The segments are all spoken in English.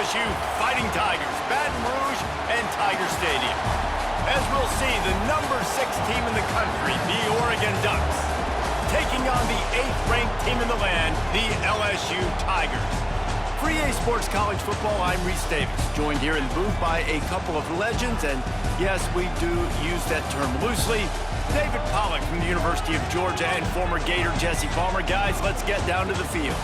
LSU Fighting Tigers, Baton Rouge, and Tiger Stadium. As we'll see, the number 6 team in the country, the Oregon Ducks, taking on the 8th-ranked team in the land, the LSU Tigers. For EA Sports College Football, I'm Reese Davis, joined here in the booth by a couple of legends, and yes, we do use that term loosely. David Pollack from the University of Georgia and former Gator Jesse Palmer. Guys, let's get down to the field.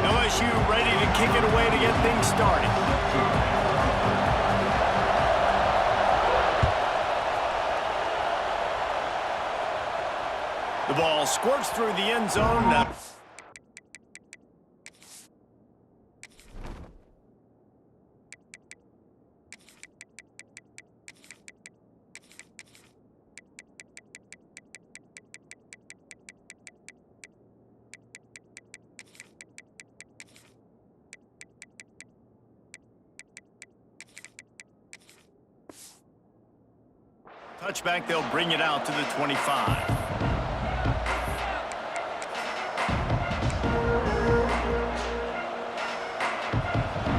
LSU ready to kick it away to get things started. The ball squirts through the end zone. Touchback, they'll bring it out to the 25.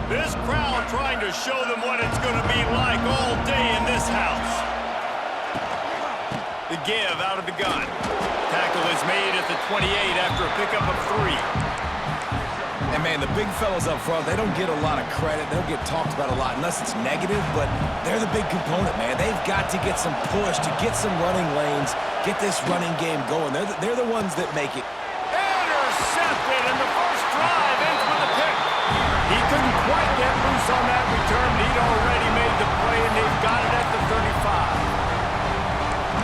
This crowd trying to show them what it's going to be like all day in this house. The give out of the gun. Tackle is made at the 28 after a pickup of 3. And, man, the big fellas up front, they don't get a lot of credit. They don't get talked about a lot unless it's negative, but they're the big component, man. They've got to get some push, to get some running lanes, get this running game going. They're the ones that make it. Intercepted, and the first drive ends with a pick. He couldn't quite get loose on that return. He'd already made the play, and they've got it at the 35.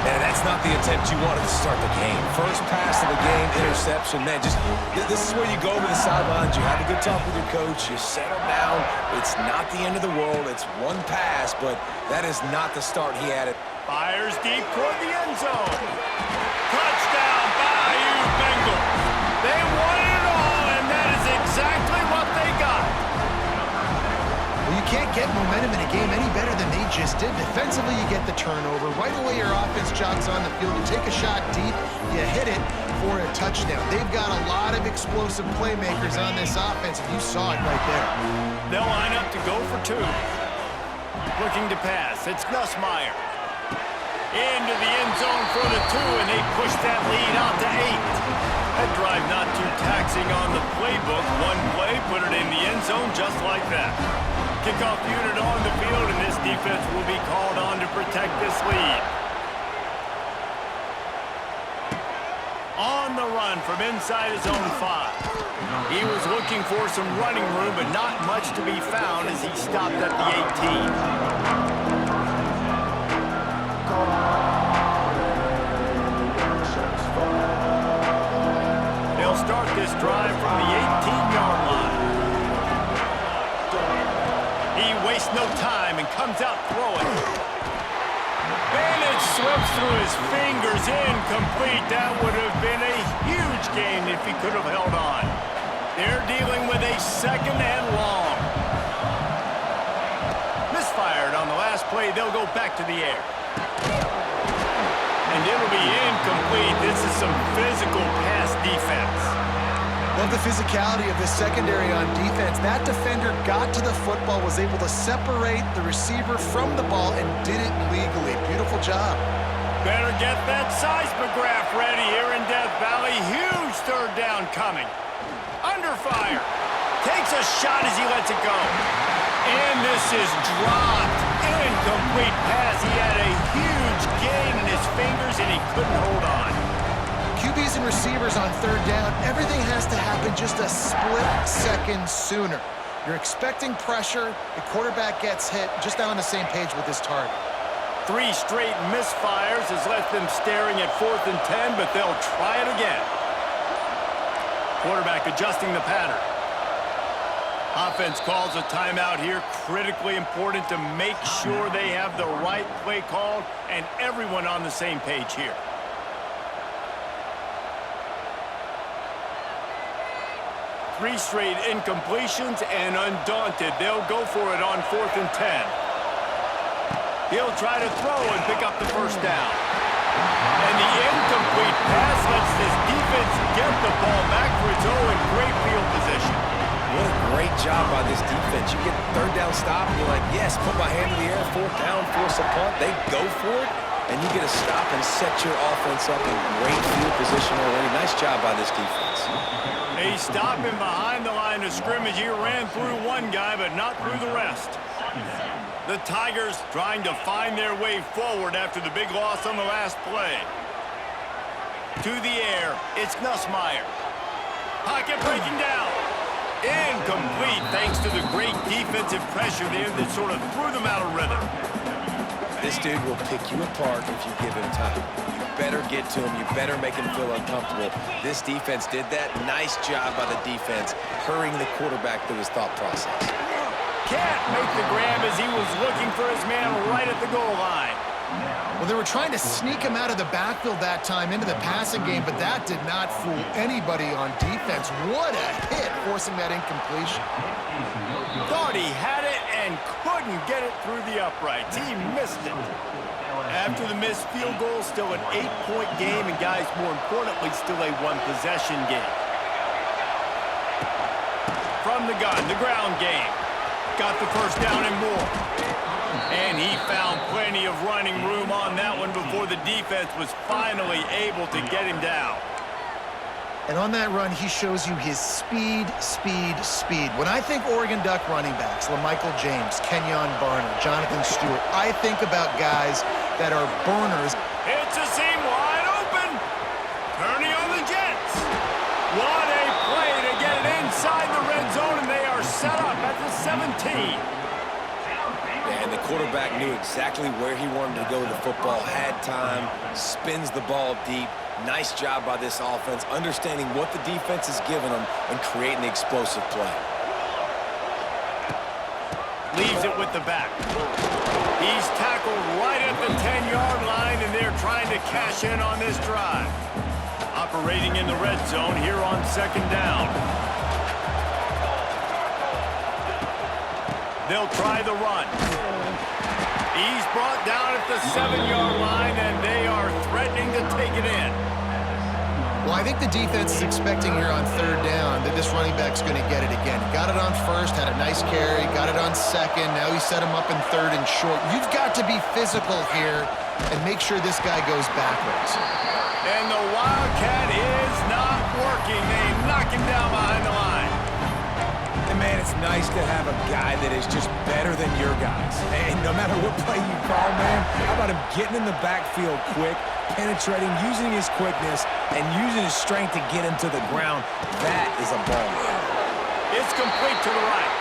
And that's not the attempt you wanted to start the game. First pass of the game, interception. Man, just this is where you go over the sidelines. You have a good talk with your coach. You settle down. It's not the end of the world. It's one pass, but that is not the start he had. Fires deep toward the end zone. Touchdown, Bayou Bengals. They won it all, and that is exactly what they got. Well, you can't get momentum in a game any better than they just did. Defensively, you get the turnover. Right away, your offense jogs on the field. You take a shot deep, you hit it for a touchdown. They've got a lot of explosive playmakers on this offense, and you saw it right there. They'll line up to go for 2. Looking to pass. It's Gus Meyer. Into the end zone for the 2, and they push that lead out to 8. That drive not too taxing on the playbook. One play, put it in the end zone just like that. Kickoff unit on the field, and this defense will be called on to protect this lead. On the run from inside his own 5. He was looking for some running room, but not much to be found as he stopped at the 18. They'll start this drive from the 18-yard line. He wastes no time and comes out throwing. And it slips through his fingers, incomplete. That would have been a huge gain if he could have held on. They're dealing with a 2nd and long. Misfired on the last play. They'll go back to the air. And it'll be incomplete. This is some physical pass defense. Love the physicality of this secondary on defense. That defender got to the football, was able to separate the receiver from the ball, and did it legally. Beautiful job. Better get that seismograph ready here in Death Valley. Huge 3rd down coming. Under fire. Takes a shot as he lets it go. And this is dropped. Incomplete pass. He had a huge gain in his fingers, and he couldn't hold on. QBs and receivers on 3rd down, everything has to happen just a split second sooner. You're expecting pressure, the quarterback gets hit, just not on the same page with his target. 3 straight misfires has left them staring at 4th and 10, but they'll try it again. Quarterback adjusting the pattern. Offense calls a timeout here. Critically important to make sure they have the right play called and everyone on the same page here. 3 straight incompletions, and undaunted, they'll go for it on 4th and 10. He'll try to throw and pick up the first down. And the incomplete pass lets this defense get the ball back for its own in great field position. What a great job by this defense. You get third down stop, and you're like, yes, put my hand in the air, fourth down, force a punt. They go for it, and you get a stop and set your offense up in great field position already. Nice job by this defense. A stop him behind the line of scrimmage. He ran through one guy, but not through the rest. The Tigers trying to find their way forward after the big loss on the last play. To the air, it's Nussmeier. Pocket breaking down. Incomplete thanks to the great defensive pressure there that sort of threw them out of rhythm. This dude will pick you apart if you give him time. You better get to him. You better make him feel uncomfortable. This defense did that. Nice job by the defense, hurrying the quarterback through his thought process. Can't make the grab as he was looking for his man right at the goal line. Well, they were trying to sneak him out of the backfield that time into the passing game, but that did not fool anybody on defense. What a hit, forcing that incompletion. Thought he had it and couldn't get it through the uprights. He missed it. After the missed field goal, still an 8-point game, and guys, more importantly, still a one-possession game. From the gun, the ground game. Got the first down and more. And he found plenty of running room on that one before the defense was finally able to get him down. And on that run, he shows you his speed. When I think Oregon Duck running backs, LaMichael James, Kenyon Barner, Jonathan Stewart, I think about guys that are burners. It's a seam wide open. Turning on the Jets. What a play to get it inside the red zone, and they are set up at the 17. And the quarterback knew exactly where he wanted to go with the football, had time, spins the ball deep. Nice job by this offense, understanding what the defense is giving them and creating the explosive play. Leaves it with the back. He's tackled right at the 10-yard line, and they're trying to cash in on this drive. Operating in the red zone here on second down. They'll try the run. He's brought down at the 7-yard line, and they are threatening to take it in. Well, I think the defense is expecting here on third down that this running back's going to get it again. Got it on first, had a nice carry, got it on second. Now he set him up in third and short. You've got to be physical here and make sure this guy goes backwards. And the Wildcat is not working. They knock him down behind the line. And man, it's nice to have a guy that is just better than your guys. And no matter what play you call, man, how about him getting in the backfield quick, penetrating, using his quickness, and using his strength to get him to the ground. That is a ball. It's complete to the right.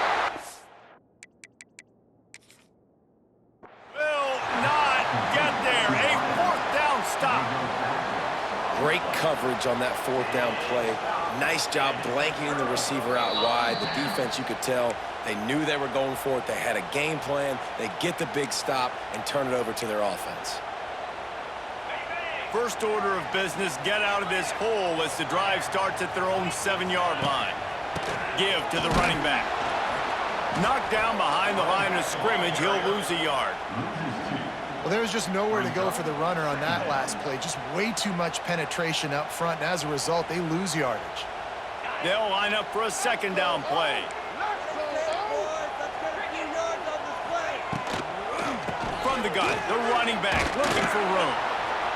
Will not get there. A fourth down stop. Great coverage on that fourth down play. Nice job blanketing the receiver out wide. The defense, you could tell, they knew they were going for it. They had a game plan. They get the big stop and turn it over to their offense. First order of business, get out of this hole as the drive starts at their own 7-yard line. Give to the running back. Knocked down behind the line of scrimmage, he'll lose a yard. Well, there was just nowhere to go for the runner on that last play. Just way too much penetration up front, and as a result, they lose yardage. They'll line up for a second down play. From the gun, the running back looking for room.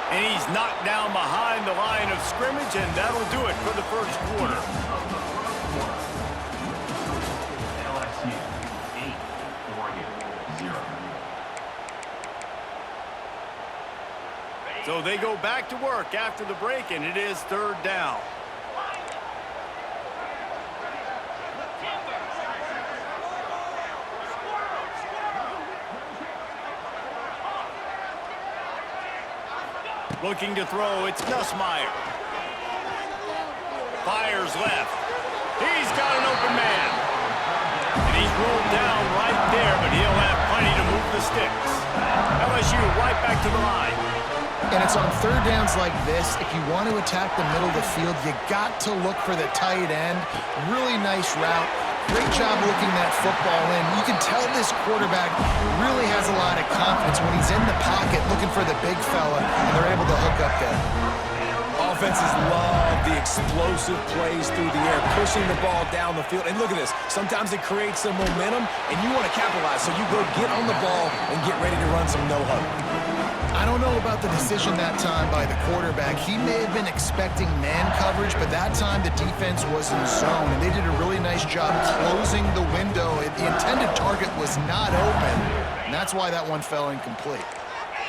And he's knocked down behind the line of scrimmage, and that'll do it for the first quarter. LSU 8, Oregon 0. So they go back to work after the break, and it is third down. Looking to throw, it's Nussmeier. Fires left. He's got an open man. And he's rolled down right there, but he'll have plenty to move the sticks. LSU right back to the line. And it's on third downs like this. If you want to attack the middle of the field, you got to look for the tight end. Really nice route. Great job looking that football in. You can tell this quarterback really has a lot of confidence when he's in the pocket, looking for the big fella, and they're able to hook up there. Offenses love the explosive plays through the air, pushing the ball down the field. And look at this. Sometimes it creates some momentum, and you want to capitalize. So you go get on the ball and get ready to run some no-huddle. I don't know about the decision that time by the quarterback. He may have been expecting man coverage, but that time the defense was in zone, and they did a really nice job closing the window. The intended target was not open, and that's why that one fell incomplete.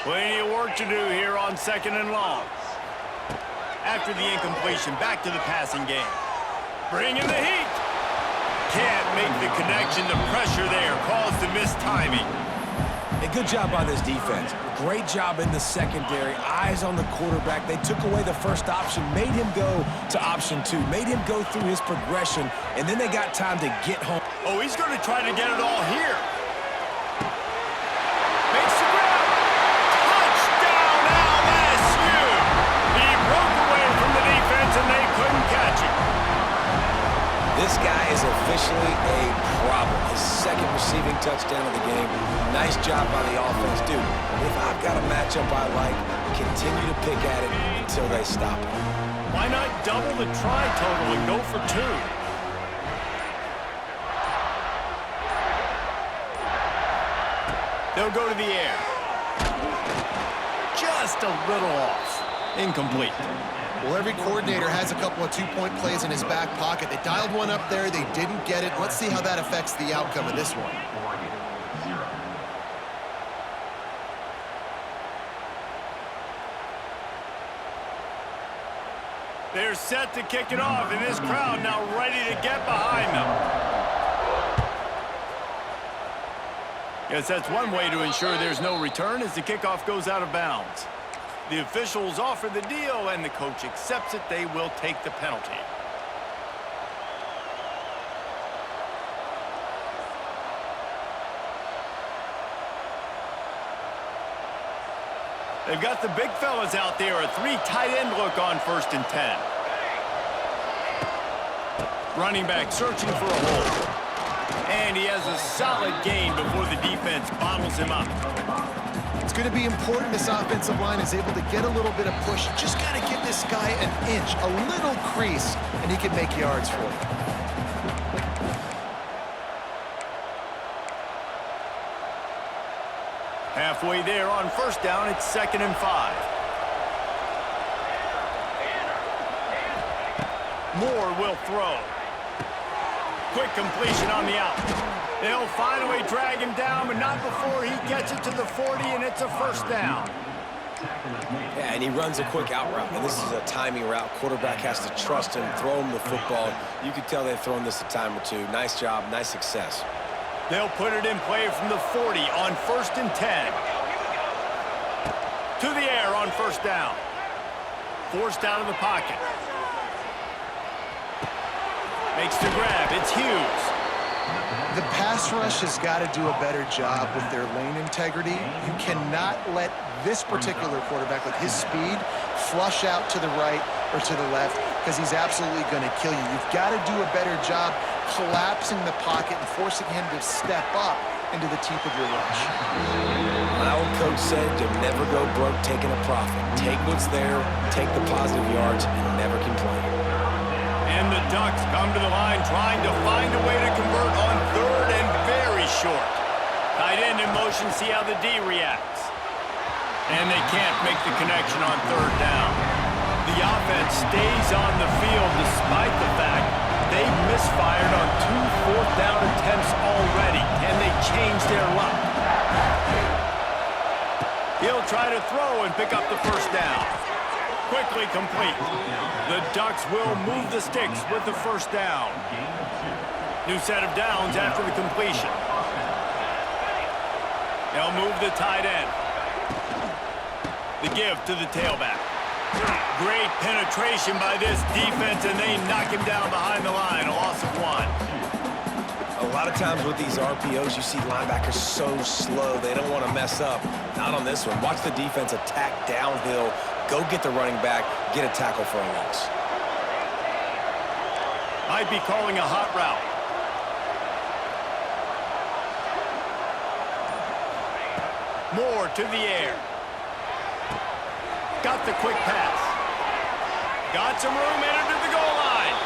Plenty of work to do here on 2nd and long. After the incompletion, back to the passing game. Bringing the heat. Can't make the connection. The pressure there caused the missed timing. A good job by this defense. Great job in the secondary. Eyes on the quarterback. They took away the first option, made him go to option 2, made him go through his progression, and then they got time to get home. Oh, he's going to try to get it all here. Makes the grab. Touchdown, LSU. He broke away from the defense, and they couldn't catch him. This guy is officially a problem. His second receiving touchdown of the game. Nice job by the offense. Dude, if I've got a matchup I like, continue to pick at it until they stop it. Why not double the try total and go for 2? They'll go to the air. Just a little off. Incomplete. Well, every coordinator has a couple of two-point plays in his back pocket. They dialed one up there. They didn't get it. Let's see how that affects the outcome of this one. Oregon, 0. They're set to kick it off, and this crowd now ready to get behind them. Guess that's one way to ensure there's no return as the kickoff goes out of bounds. The officials offer the deal, and the coach accepts it. They will take the penalty. They've got the big fellas out there. A 3 tight end look on 1st and 10. Running back searching for a hole. And he has a solid gain before the defense bottles him up. It's going to be important this offensive line is able to get a little bit of push. Just got to give this guy an inch, a little crease, and he can make yards for you. Halfway there on 1st down, it's 2nd and 5. Moore will throw. Quick completion on the out. They'll finally drag him down, but not before he gets it to the 40, and it's a 1st down. Yeah, and he runs a quick out route. And this is a timing route. Quarterback has to trust him, throw him the football. You can tell they've thrown this a time or two. Nice job, nice success. They'll put it in play from the 40 on 1st and 10. To the air on 1st down. Forced out of the pocket. Makes the grab. It's Hughes. The pass rush has got to do a better job with their lane integrity. You cannot let this particular quarterback, with his speed, flush out to the right or to the left, because he's absolutely going to kill you. You've got to do a better job collapsing the pocket and forcing him to step up into the teeth of your rush. My old coach said you'll never go broke taking a profit. Take what's there, take the positive yards, and never complain. And the Ducks come to the line trying to find a way to convert on 3rd and very short. Tight end in motion, see how the D reacts. And they can't make the connection on 3rd down. The offense stays on the field despite the fact they've misfired on 2 4th down attempts already. Can they change their luck? He'll try to throw and pick up the 1st down. Quickly complete. The Ducks will move the sticks with the 1st down. New set of downs after the completion. They'll move the tight end. The give to the tailback. Great penetration by this defense, and they knock him down behind the line. A loss of 1. A lot of times with these RPOs, you see linebackers so slow, they don't want to mess up. Not on this one. Watch the defense attack downhill, go get the running back, get a tackle for a loss. Might be calling a hot route. Moore to the air. Got the quick pass. Got some room into the goal line.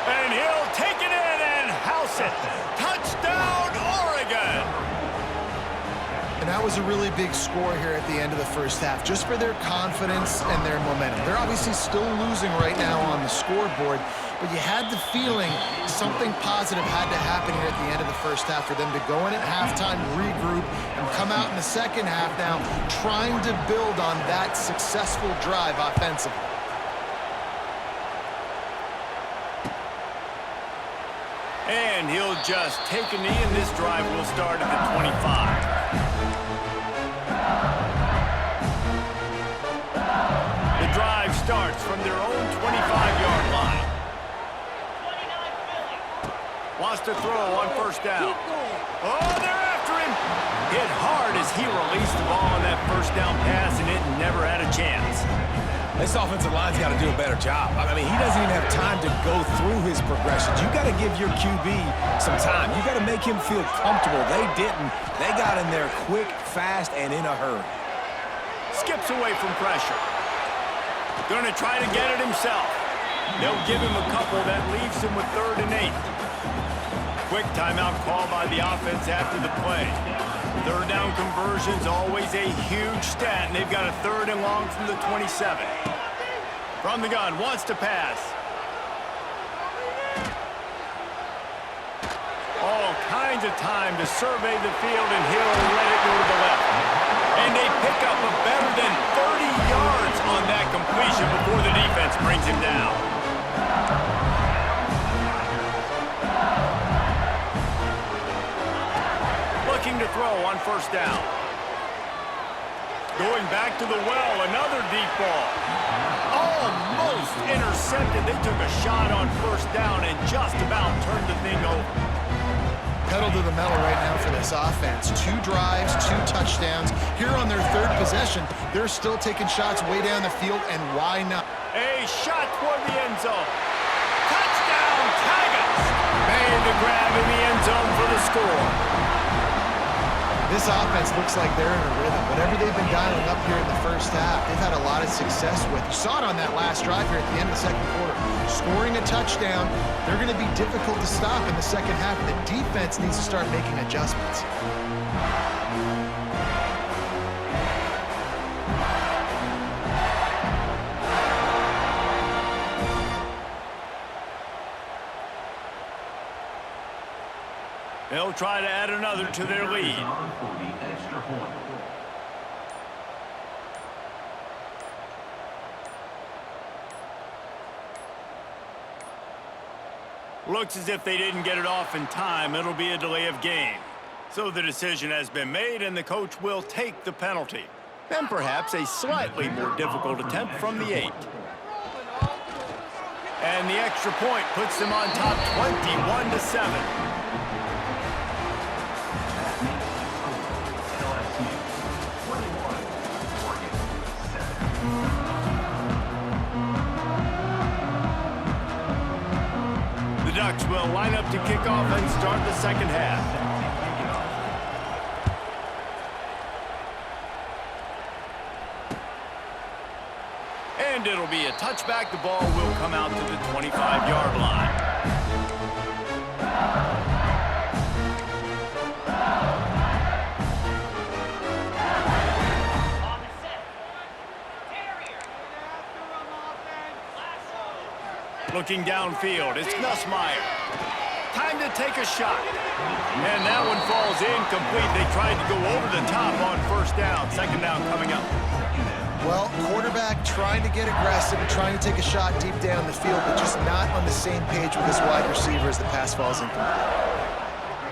And he'll take it in and house it. Touchdown, Oregon! And that was a really big score here at the end of the first half, just for their confidence and their momentum. They're obviously still losing right now on the scoreboard, but you had the feeling something positive had to happen here at the end of the first half for them to go in at halftime, regroup, and come out in the second half now trying to build on that successful drive offensively. And he'll just take a knee, and this drive will start at the 25. The drive starts from their own 25-yard line. Wants to throw on first down. Oh, they're after him. Hit hard as he released the ball on that first down pass, and it never had a chance. This offensive line's got to do a better job. I mean, he doesn't even have time to go through his progressions. You got to give your QB some time. You got to make him feel comfortable. They didn't. They got in there quick, fast, and in a hurry. Skips away from pressure. Going to try to get it himself. They'll give him a couple. That leaves him with 3rd and 8. Quick timeout call by the offense after the play. 3rd down conversion's always a huge stat, and they've got a 3rd and long from the 27. From the gun, wants to pass. All kinds of time to survey the field, and he'll let it go to the left. And they pick up a better than 30 yards on that completion before the defense brings him down. Looking to throw on first down. Going back to the well, another deep ball. Almost intercepted. They took a shot on first down and just about turned the thing over. Pedal to the metal right now for this offense. 2 drives, 2 touchdowns. Here on their 3rd possession, they're still taking shots way down the field, and why not? A shot toward the end zone. Touchdown, Tigers! Made the grab in the end zone for the score. This offense looks like they're in a rhythm. Whatever they've been dialing up here in the first half, they've had a lot of success with. You saw it on that last drive here at the end of the second quarter. Scoring a touchdown, they're going to be difficult to stop in the second half. The defense needs to start making adjustments. They'll try to add another to their lead. Looks as if they didn't get it off in time. It'll be a delay of game. So the decision has been made, and the coach will take the penalty. And perhaps a slightly more difficult attempt from the 8. And the extra point puts them on top 21-7. The Ducks will line up to kick off and start the second half. And it'll be a touchback. The ball will come out to the 25-yard line. Looking downfield, it's Nussmeier. Time to take a shot. And that one falls incomplete. They tried to go over the top on first down. Second down coming up. Well, quarterback trying to get aggressive, trying to take a shot deep down the field, but just not on the same page with his wide receiver as the pass falls incomplete.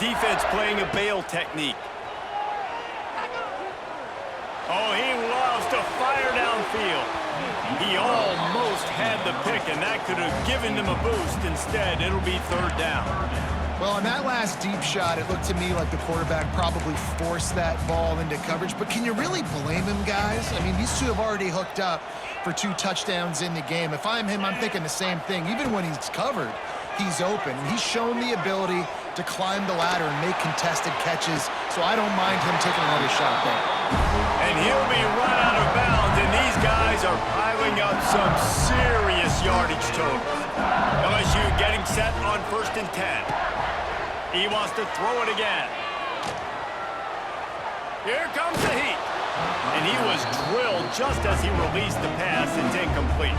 Defense playing a bail technique. Oh, he loves to fire downfield. He almost had the pick, and that could have given them a boost. Instead, it'll be third down. Well, on that last deep shot, it looked to me like the quarterback probably forced that ball into coverage. But can you really blame him, guys? I mean, these two have already hooked up for 2 touchdowns in the game. If I'm him, I'm thinking the same thing. Even when he's covered, he's open. He's shown the ability to climb the ladder and make contested catches, so I don't mind him taking another shot there. And he'll be run out of bounds, and these guys are are piling up some serious yardage totals. LSU getting set on 1st and 10. He wants to throw it again. Here comes the heat. And he was drilled just as he released the pass. It's incomplete.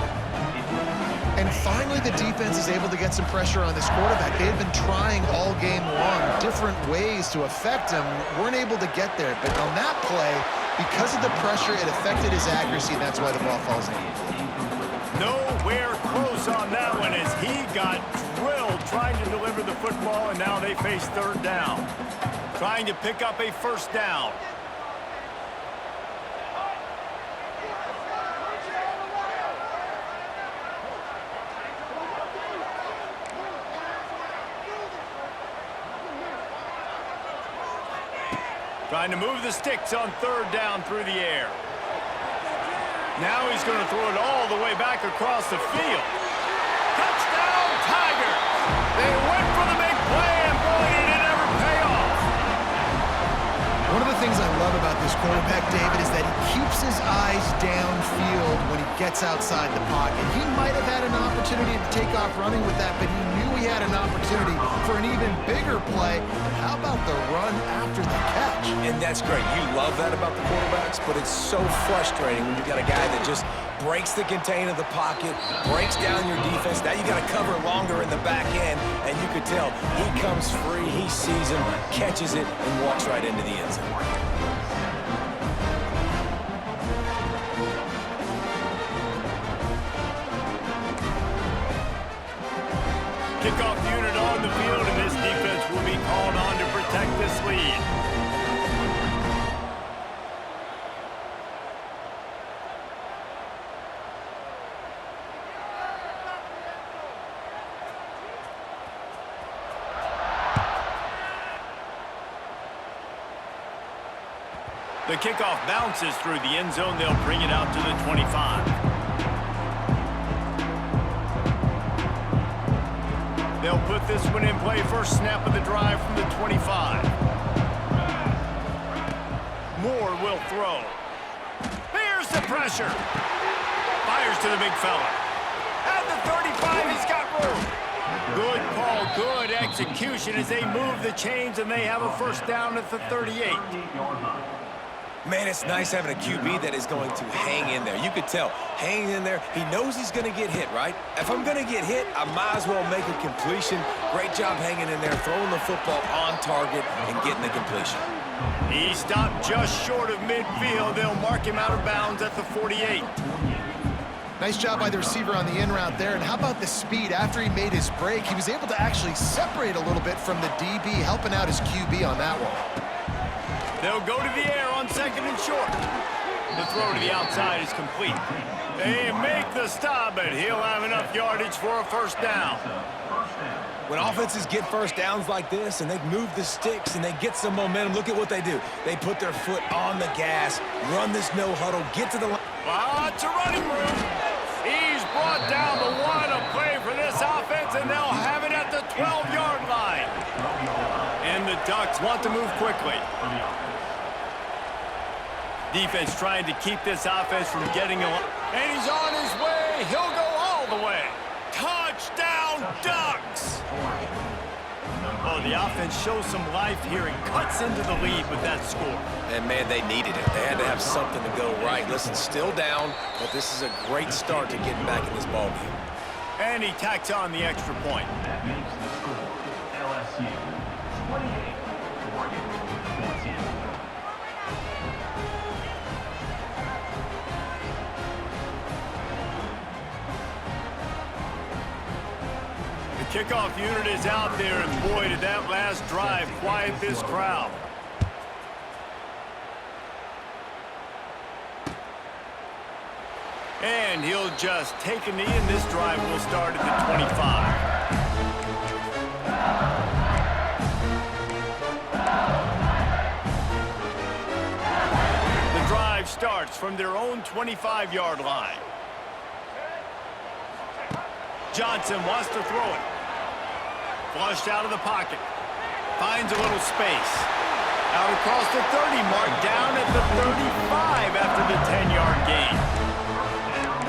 And finally, the defense is able to get some pressure on this quarterback. They had been trying all game long, different ways to affect him. Weren't able to get there. But on that play, because of the pressure, it affected his accuracy, and that's why the ball falls in. Nowhere close on that one as he got drilled trying to deliver the football, and now they face 3rd down. Trying to pick up a 1st down. Trying to move the sticks on 3rd down through the air. Now he's going to throw it all the way back across the field. Touchdown, Tigers! They went for the big play, and boy, did it ever pay off. One of the things I love about this quarterback, David, is that he keeps his eyes downfield when he gets outside the pocket. He might have had an opportunity to take off running with that, but he knew he had an opportunity for an even bigger play. And how about the run after the catch? And that's great. You love that about the quarterbacks, but it's so frustrating when you got a guy that just breaks the contain of the pocket, breaks down your defense. Now you got to cover longer in the back end, and you could tell he comes free, he sees him, catches it, and walks right into the end zone. Kickoff unit on the field, and this defense will be called on to protect this lead. The kickoff bounces through the end zone. They'll bring it out to the 25. They'll put this one in play. First snap of the drive from the 25. Moore will throw. Here's the pressure. Fires to the big fella. At the 35, he's got room. Good call, good execution as they move the chains, and they have a 1st down at the 38. Man, it's nice having a QB that is going to hang in there. You could tell, hanging in there, he knows he's going to get hit, right? If I'm going to get hit, I might as well make a completion. Great job hanging in there, throwing the football on target and getting the completion. He stopped just short of midfield. They'll mark him out of bounds at the 48. Nice job by the receiver on the in route there. And how about the speed? After he made his break, he was able to actually separate a little bit from the DB, helping out his QB on that one. They'll go to the air on 2nd and short. The throw to the outside is complete. They make the stop, but he'll have enough yardage for a 1st down. When offenses get 1st downs like this and they move the sticks and they get some momentum, look at what they do. They put their foot on the gas, run this no huddle, get to the line. Lots of running room. He's brought down the one to play for this offense, and they'll have it at the 12-yard line. And the Ducks want to move quickly. Defense trying to keep this offense from getting a... And he's on his way. He'll go all the way. Touchdown, Ducks! Oh, the offense shows some life here and cuts into the lead with that score. And, man, they needed it. They had to have something to go right. Listen, still down, but this is a great start to getting back in this ballgame. And he tacks on the extra point. That makes the score LSU 28, Oregon 14. The kickoff unit is out there, and boy, did that last drive quiet this crowd. And he'll just take a knee, and this drive will start at the 25. The drive starts from their own 25-yard line. Johnson wants to throw it. Flushed out of the pocket. Finds a little space. Out across the 30 mark, down at the 35 after the 10-yard gain.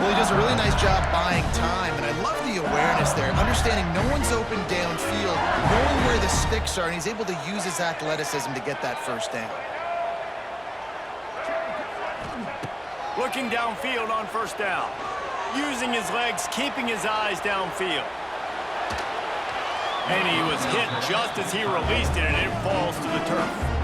Well, he does a really nice job buying time, and I love the awareness there, understanding no one's open downfield, knowing where the sticks are, and he's able to use his athleticism to get that first down. Looking downfield on first down. Using his legs, keeping his eyes downfield. And he was hit just as he released it, and it falls to the turf.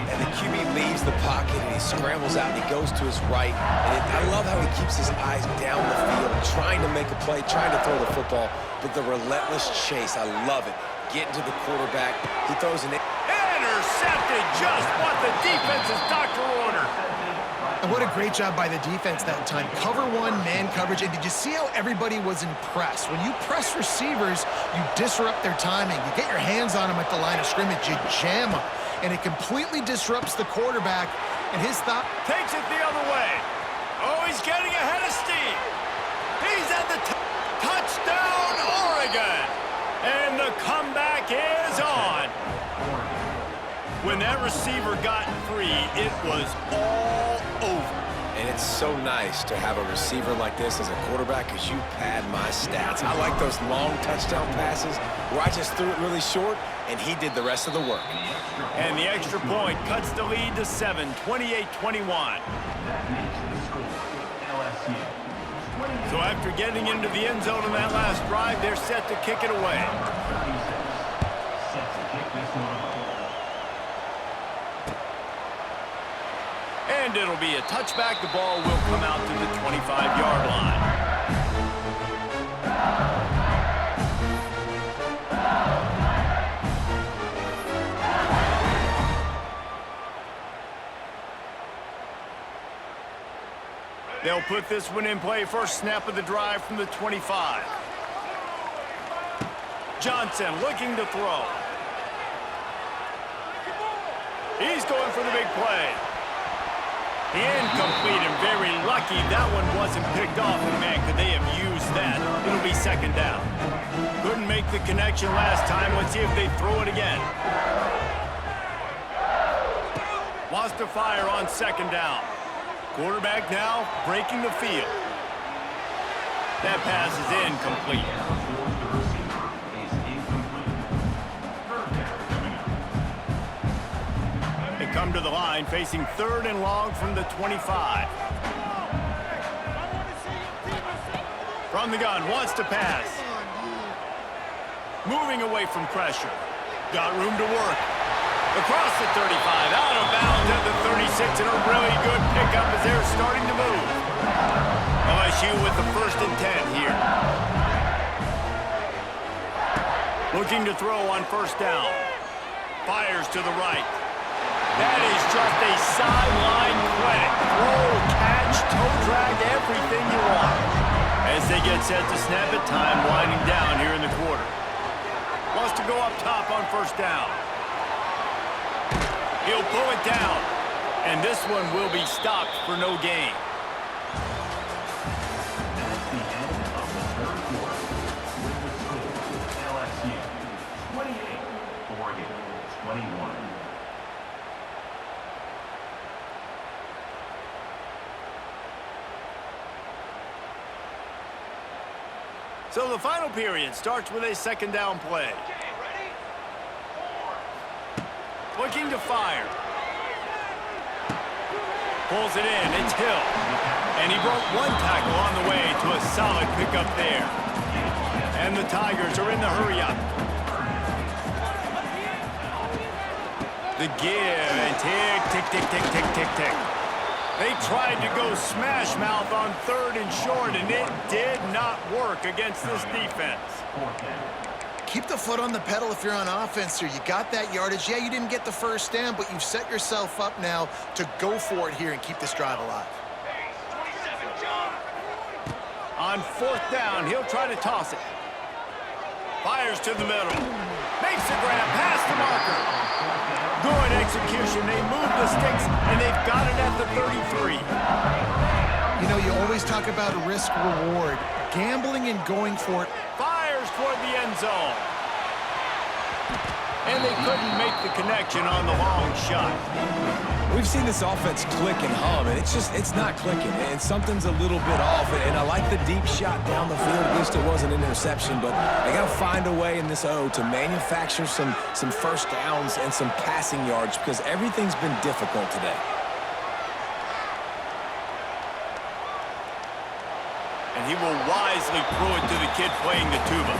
And the QB leaves the pocket, and he scrambles out, and he goes to his right. And I love how he keeps his eyes down the field, trying to make a play, trying to throw the football, but the relentless chase, I love it. Getting to the quarterback, he throws an... Intercepted, just what the defense's doctor ordered. And what a great job by the defense that time. Cover one, man coverage, and did you see how everybody was impressed? When you press receivers, you disrupt their timing. You get your hands on them at the line of scrimmage, you jam them, and it completely disrupts the quarterback, and his thought... Takes it the other way. Oh, he's getting ahead of steam. He's at the touchdown, Oregon. And the comeback is on. When that receiver got free, it was all over. And it's so nice to have a receiver like this as a quarterback because you pad my stats. I like those long touchdown passes where I just threw it really short and he did the rest of the work. And the extra point cuts the lead to 7, 28-21. So after getting into the end zone in that last drive, they're set to kick it away. And it'll be a touchback. The ball will come out to the 25-yard line. They'll put this one in play. First snap of the drive from the 25. Johnson looking to throw. He's going for the big play. Incomplete, and very lucky that one wasn't picked off. And man, could they have used that? It'll be second down. Couldn't make the connection last time. Let's see if they throw it again. Wants to fire on second down. Quarterback now breaking the field. That pass is incomplete. They come to the line facing third and long from the 25. From the gun, wants to pass. Moving away from pressure. Got room to work. Across the 35, out of bounds at the 36, and a really good pickup as they're starting to move. LSU with the 1st and 10 here. Looking to throw on first down. Fires to the right. That is just a sideline credit. Throw, catch, toe drag, everything you want. As they get set to snap it, time winding down here in the quarter. Wants to go up top on first down. He'll pull it down, and this one will be stopped for no gain. That's the end of the third quarter. With the score, LSU 28, Oregon 21. So the final period starts with a second down play. Looking to fire. Pulls it in. It's Hill. And he broke one tackle on the way to a solid pickup there. And the Tigers are in the hurry-up. The give and tick, tick, tick, tick, tick, tick, tick. They tried to go smash mouth on third and short, and it did not work against this defense. Keep the foot on the pedal if you're on offense here. You got that yardage. Yeah, you didn't get the first down, but you've set yourself up now to go for it here and keep this drive alive. On fourth down, he'll try to toss it. Fires to the middle. Makes the grab past the marker. Good execution. They move the sticks, and they've got it at the 33. You know, you always talk about risk-reward. Gambling and going for it. Fires toward the end zone. and they couldn't make the connection on the long shot. We've seen this offense click and hum, and it's not clicking, and something's a little bit off. And I like the deep shot down the field. At least it wasn't an interception, but they got to find a way in this O to manufacture some first downs and some passing yards because everything's been difficult today. And he will wisely throw it to the kid playing the tuba.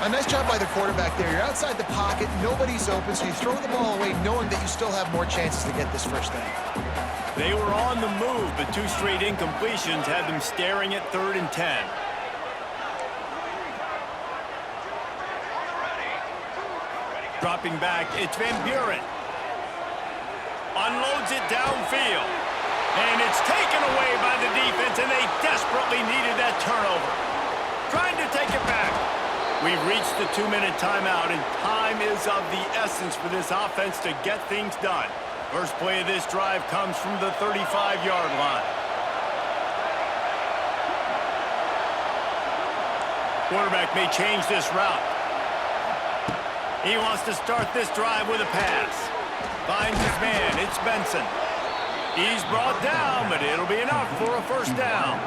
A nice job by the quarterback there. You're outside the pocket, nobody's open, so you throw the ball away knowing that you still have more chances to get this first down. They were on the move, but 2 straight incompletions had them staring at 3rd and 10. Dropping back, it's Van Buren. Unloads it downfield. And it's taken away by the defense, and they desperately needed that turnover. Trying to take it back. We've reached the 2-minute timeout, and time is of the essence for this offense to get things done. First play of this drive comes from the 35-yard line. Quarterback may change this route. He wants to start this drive with a pass. Finds his man. It's Benson. He's brought down, but it'll be enough for a first down.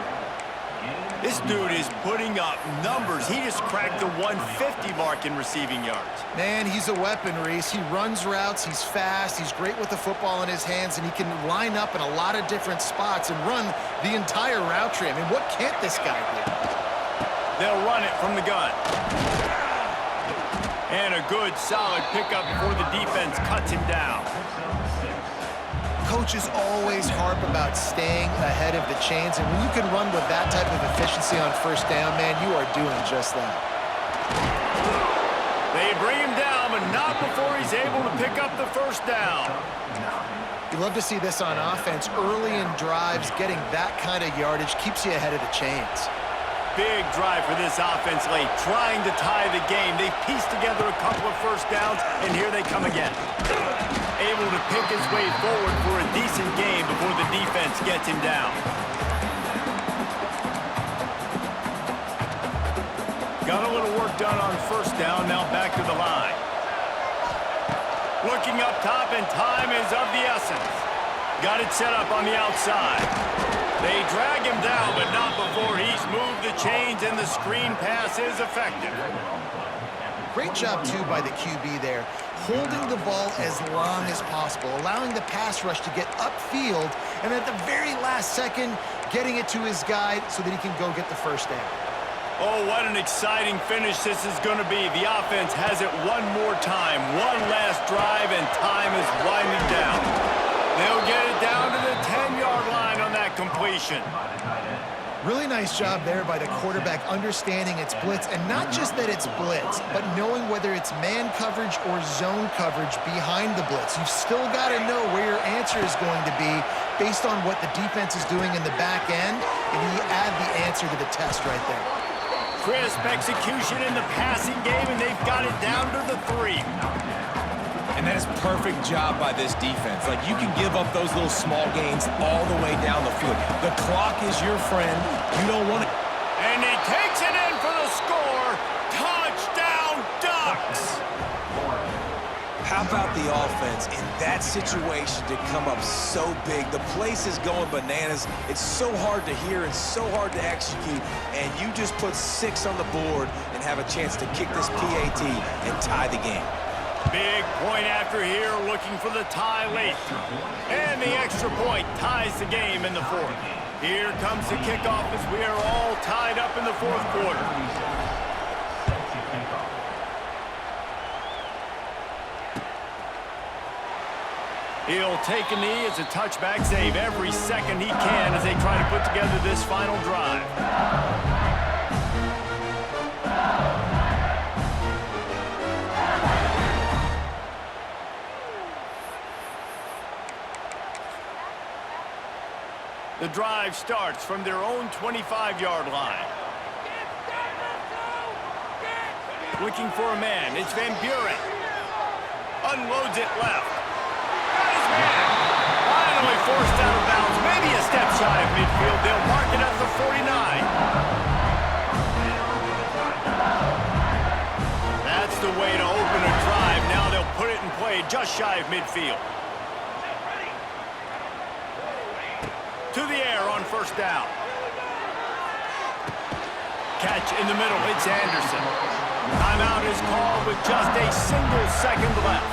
This dude is putting up numbers. He just cracked the 150 mark in receiving yards. Man, he's a weapon, Reese. He runs routes, he's fast, he's great with the football in his hands, and he can line up in a lot of different spots and run the entire route tree. I mean, what can't this guy do? They'll run it from the gun. And a good, solid pickup before the defense cuts him down. Coaches always harp about staying ahead of the chains, and when you can run with that type of efficiency on first down, man, you are doing just that. They bring him down, but not before he's able to pick up the first down. You love to see this on offense. Early in drives, getting that kind of yardage keeps you ahead of the chains. Big drive for this offense late, trying to tie the game. They pieced together a couple of first downs, and here they come again. Able to pick his way forward for a decent game before the defense gets him down. Got a little work done on first down, now back to the line. Looking up top, and time is of the essence. Got it set up on the outside. They drag him down, but not before he's moved the chains, and the screen pass is effective. Great job, too, by the QB there, holding the ball as long as possible, allowing the pass rush to get upfield, and at the very last second, getting it to his guy so that he can go get the first down. Oh, what an exciting finish this is going to be. The offense has it one more time. One last drive, and time is winding down. They'll get it down to the 10-yard line on that completion. Really nice job there by the quarterback understanding it's blitz, and not just that it's blitz, but knowing whether it's man coverage or zone coverage behind the blitz. You've still got to know where your answer is going to be based on what the defense is doing in the back end, and you add the answer to the test right there. Crisp execution in the passing game, and they've got it down to the 3. And that is perfect job by this defense. Like, you can give up those little small gains all the way down the field. The clock is your friend. You don't want it. And he takes it in for the score. Touchdown, Ducks! How about the offense in that situation to come up so big? The place is going bananas. It's so hard to hear and so hard to execute. And you just put 6 on the board and have a chance to kick this PAT and tie the game. Big point after here, looking for the tie late. And the extra point ties the game in the 4th. Here comes the kickoff as we are all tied up in the 4th quarter. He'll take a knee. It's a touchback save every second he can as they try to put together this final drive. The drive starts from their own 25-yard line. Looking for a man. It's Van Buren. Unloads it left. Got his man. Finally forced out of bounds. Maybe a step shy of midfield. They'll mark it at the 49. That's the way to open a drive. Now they'll just shy of midfield. To the air on first down. Catch in the middle, it's Anderson. Timeout is called with just a single second left.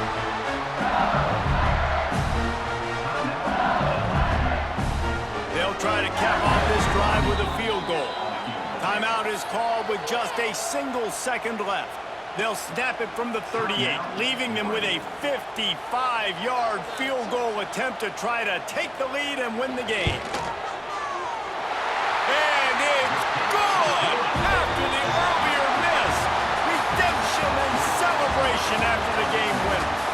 They'll try to cap off this drive with a field goal. Timeout is called with just a single second left. They'll snap it from the 38, leaving them with a 55-yard field goal attempt to try to take the lead and win the game. And it's good! After the earlier miss, redemption and celebration after the game winner.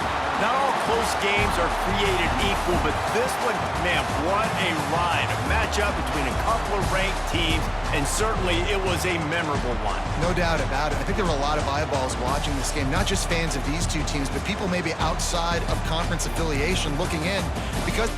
Not all close games are created equal, but this one, man, what a ride. A matchup between a couple of ranked teams, and certainly it was a memorable one. No doubt about it. I think there were a lot of eyeballs watching this game, not just fans of these two teams, but people maybe outside of conference affiliation looking in because